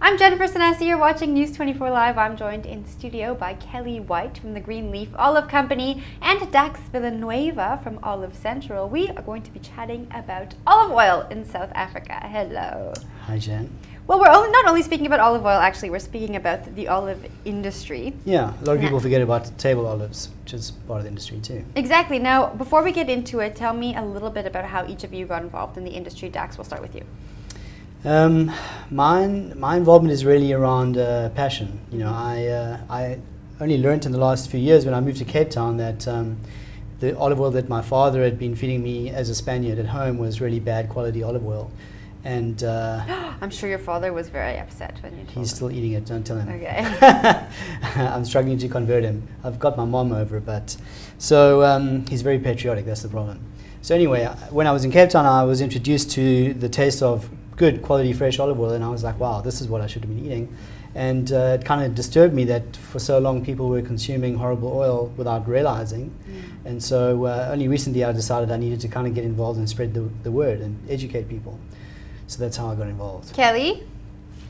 I'm Jennifer Sanasi, you're watching News 24 Live. I'm joined in studio by Kelly White from the Green Leaf Olive Company and Dax Villanueva from Olive Central. We are going to be chatting about olive oil in South Africa. Hello. Hi, Jen. Well, we're not only speaking about olive oil, actually, we're speaking about the olive industry. Yeah, a lot of people forget about table olives, which is part of the industry too. Exactly. Now, before we get into it, tell me a little bit about how each of you got involved in the industry. Dax, we'll start with you. My involvement is really around passion. You know, I only learned in the last few years when I moved to Cape Town that the olive oil that my father had been feeding me as a Spaniard at home was really bad quality olive oil. And I'm sure your father was very upset when you told him. He's still eating it, don't tell him. Okay. I'm struggling to convert him. I've got my mom over, but so he's very patriotic, that's the problem. So anyway, when I was in Cape Town, I was introduced to the taste of good quality fresh olive oil, and I was like, wow, this is what I should have been eating. And it kind of disturbed me that for so long people were consuming horrible oil without realizing. And so only recently I decided I needed to kind of get involved and spread the word and educate people. So that's how I got involved. Kelly,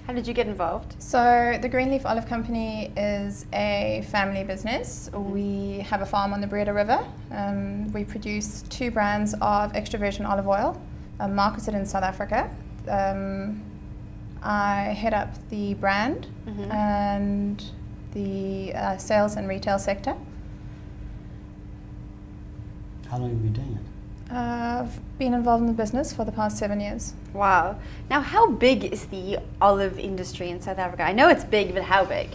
how did you get involved? So the Green Leaf Olive Company is a family business. We have a farm on the Breda River. We produce 2 brands of extra virgin olive oil, marketed in South Africa. I head up the brand and the sales and retail sector. How long have you been doing it? I've been involved in the business for the past 7 years. Wow. Now, how big is the olive industry in South Africa? I know it's big, but how big?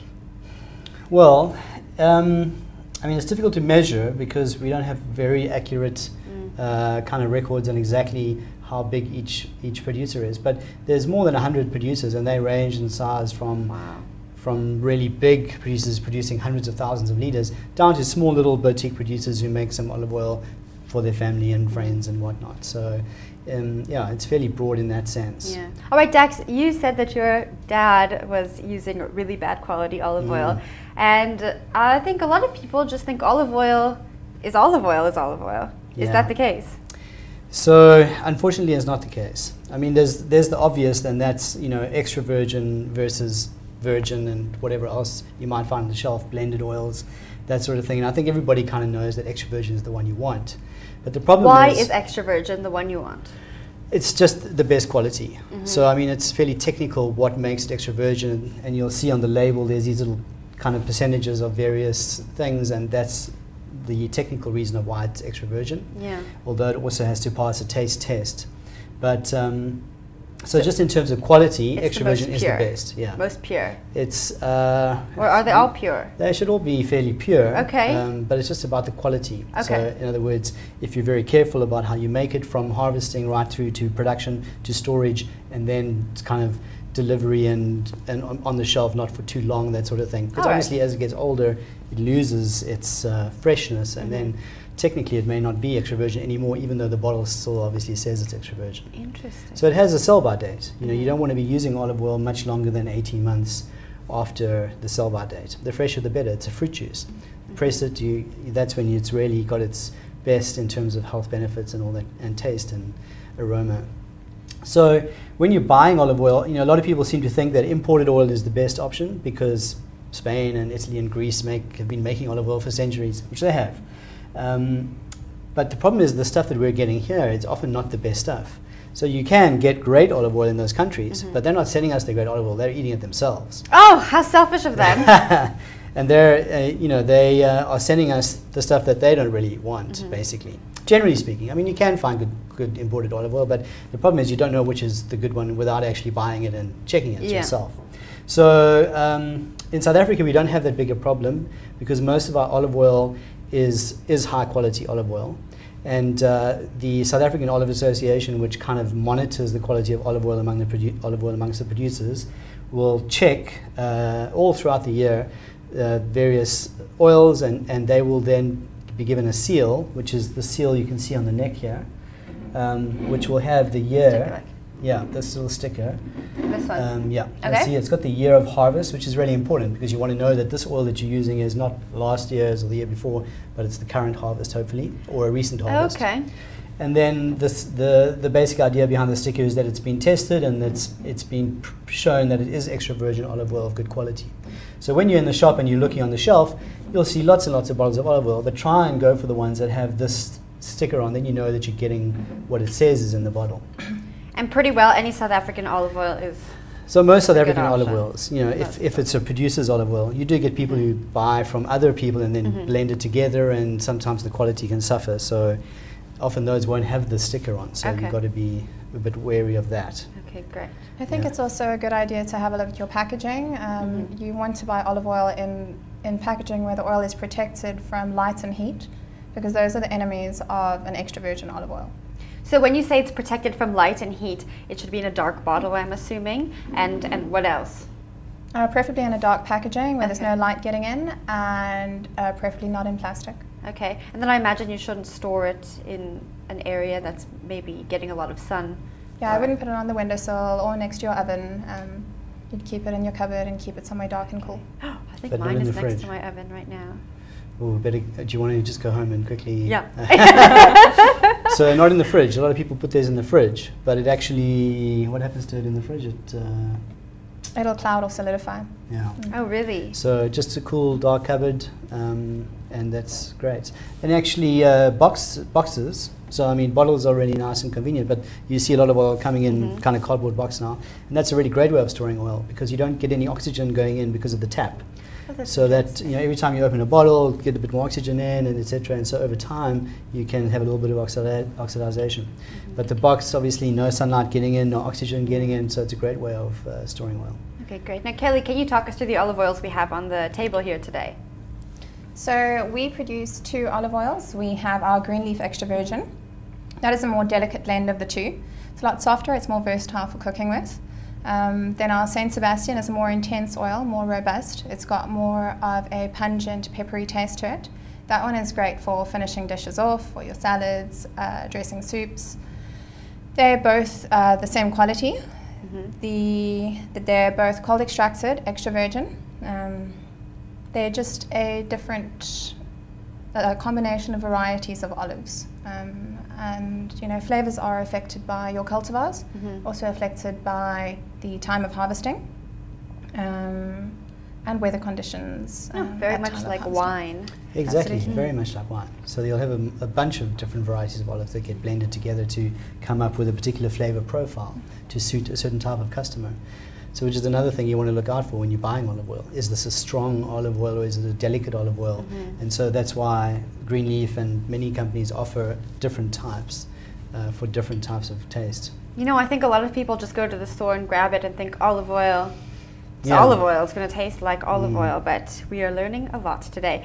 Well, I mean, it's difficult to measure because we don't have very accurate kind of records on exactly how big each producer is. But there's more than 100 producers, and they range in size from really big producers producing hundreds of thousands of liters down to small little boutique producers who make some olive oil for their family and friends and whatnot. So yeah, it's fairly broad in that sense. Yeah. All right, Dax, you said that your dad was using really bad quality olive oil, and I think a lot of people just think olive oil is olive oil is olive oil. Yeah. Is that the case? So unfortunately, it's not the case. I mean, there's the obvious, and that's, you know, extra virgin versus virgin and whatever else you might find on the shelf, blended oils, that sort of thing. And I think everybody kind of knows that extra virgin is the one you want. But the problem Why is extra virgin the one you want? It's just the best quality. So I mean, it's fairly technical what makes it extra virgin, and you'll see on the label there's these little kind of percentages of various things, and that's the technical reason of why it's extra virgin. Yeah. Although it also has to pass a taste test. But so just in terms of quality, extra virgin is the best. Yeah. Most pure. It's or are they all pure? They should all be fairly pure. Okay. But it's just about the quality. Okay. So in other words, if you're very careful about how you make it from harvesting right through to production to storage, and then kind of delivery and on the shelf, not for too long, that sort of thing. Because obviously as it gets older, it loses its freshness, and then technically it may not be extra virgin anymore, even though the bottle still obviously says it's extra virgin. Interesting. So it has a sell-by date. You know, you don't want to be using olive oil much longer than 18 months after the sell-by date. The fresher the better. It's a fruit juice. Press it, that's when it's really got its best in terms of health benefits and all that, and taste and aroma. So when you're buying olive oil, you know, a lot of people seem to think that imported oil is the best option because Spain and Italy and Greece have been making olive oil for centuries, which they have. But the problem is the stuff that we're getting here is often not the best stuff. So you can get great olive oil in those countries, but they're not sending us the great olive oil, they're eating it themselves. Oh, how selfish of them. And they're, you know, they are sending us the stuff that they don't really want, basically. Generally speaking, I mean, you can find good imported olive oil, but the problem is you don't know which is the good one without actually buying it and checking it yourself. So in South Africa, we don't have that big a problem because most of our olive oil is high quality olive oil. And the South African Olive Association, which kind of monitors the quality of olive oil amongst the producers, will check all throughout the year various oils, and they will then be given a seal, which is the seal you can see on the neck here, which will have the year. Yeah, this little sticker. This one? Yeah. Okay. See, it's got the year of harvest, which is really important because you want to know that this oil that you're using is not last year's or the year before, but it's the current harvest, hopefully, or a recent harvest. Okay. And then the basic idea behind the sticker is that it's been tested and it's been shown that it is extra virgin olive oil of good quality. So when you're in the shop and you're looking on the shelf, you'll see lots and lots of bottles of olive oil, but try and go for the ones that have this sticker on, then you know that you're getting what it says is in the bottle. And pretty well any South African olive oil is... So most South African option. olive oils, you know, if it's a producer's olive oil, you do get people who buy from other people and then blend it together, and sometimes the quality can suffer. So often those won't have the sticker on, so you've got to be a bit wary of that. Okay, great. I think it's also a good idea to have a look at your packaging. You want to buy olive oil in packaging where the oil is protected from light and heat, because those are the enemies of an extra virgin olive oil. So when you say it's protected from light and heat, it should be in a dark bottle, I'm assuming, and what else? Preferably in a dark packaging where there's no light getting in, and preferably not in plastic. Okay, and then I imagine you shouldn't store it in an area that's maybe getting a lot of sun. Yeah, I wouldn't put it on the windowsill or next to your oven. You'd keep it in your cupboard and keep it somewhere dark and cool. I think But not mine in is the next fridge. to my oven right now. Ooh, do you want to just go home and quickly? Yeah. So not in the fridge. A lot of people put theirs in the fridge, but it actually, what happens to it in the fridge? It'll cloud or solidify. Yeah. Oh, really? So just a cool dark cupboard, and that's great. And actually boxes, so I mean bottles are really nice and convenient, but you see a lot of oil coming in kind of cardboard box now, and that's a really great way of storing oil because you don't get any oxygen going in because of the tap. So that every time you open a bottle, get a bit more oxygen in, and etc. And so over time, you can have a little bit of oxidization. But the box, obviously, no sunlight getting in, no oxygen getting in, so it's a great way of storing oil. Okay, great. Now, Kelly, can you talk us through the olive oils we have on the table here today? So we produce 2 olive oils. We have our green leaf extra virgin. That is a more delicate blend of the two. It's a lot softer, it's more versatile for cooking with. Then our Saint Sebastian is a more intense oil, more robust. It's got more of a pungent, peppery taste to it. That one is great for finishing dishes off, or your salads, dressing soups. They're both the same quality. They're both cold extracted, extra virgin. They're just a different combination of varieties of olives. And flavors are affected by your cultivars, also affected by the time of harvesting, and weather conditions. Very much like wine. Exactly, Absolutely. very much like wine. So you'll have a bunch of different varieties of olives that get blended together to come up with a particular flavor profile to suit a certain type of customer. So which is another thing you want to look out for when you're buying olive oil. Is this a strong olive oil or is it a delicate olive oil? And so that's why Greenleaf and many companies offer different types for different types of taste. I think a lot of people just go to the store and grab it and think olive oil. It's olive oil. It's going to taste like olive oil, but we are learning a lot today.